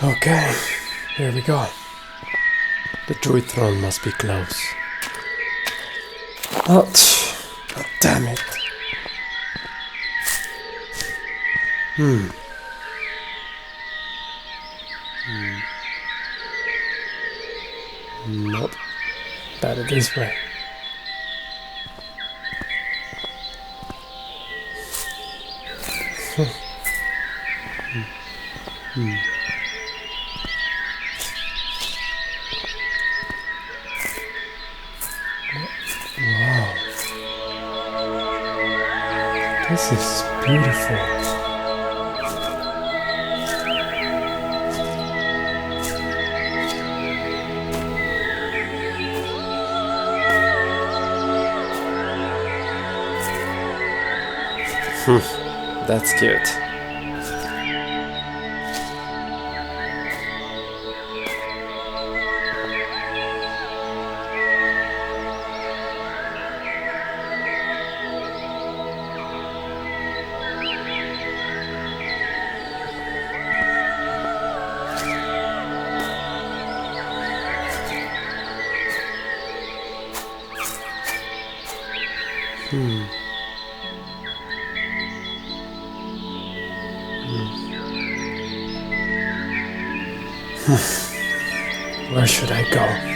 Okay, here we go. The Druid Throne must be close. Oh, damn it. Nope. Better this way. Wow. This is beautiful. That's cute. Where should I go?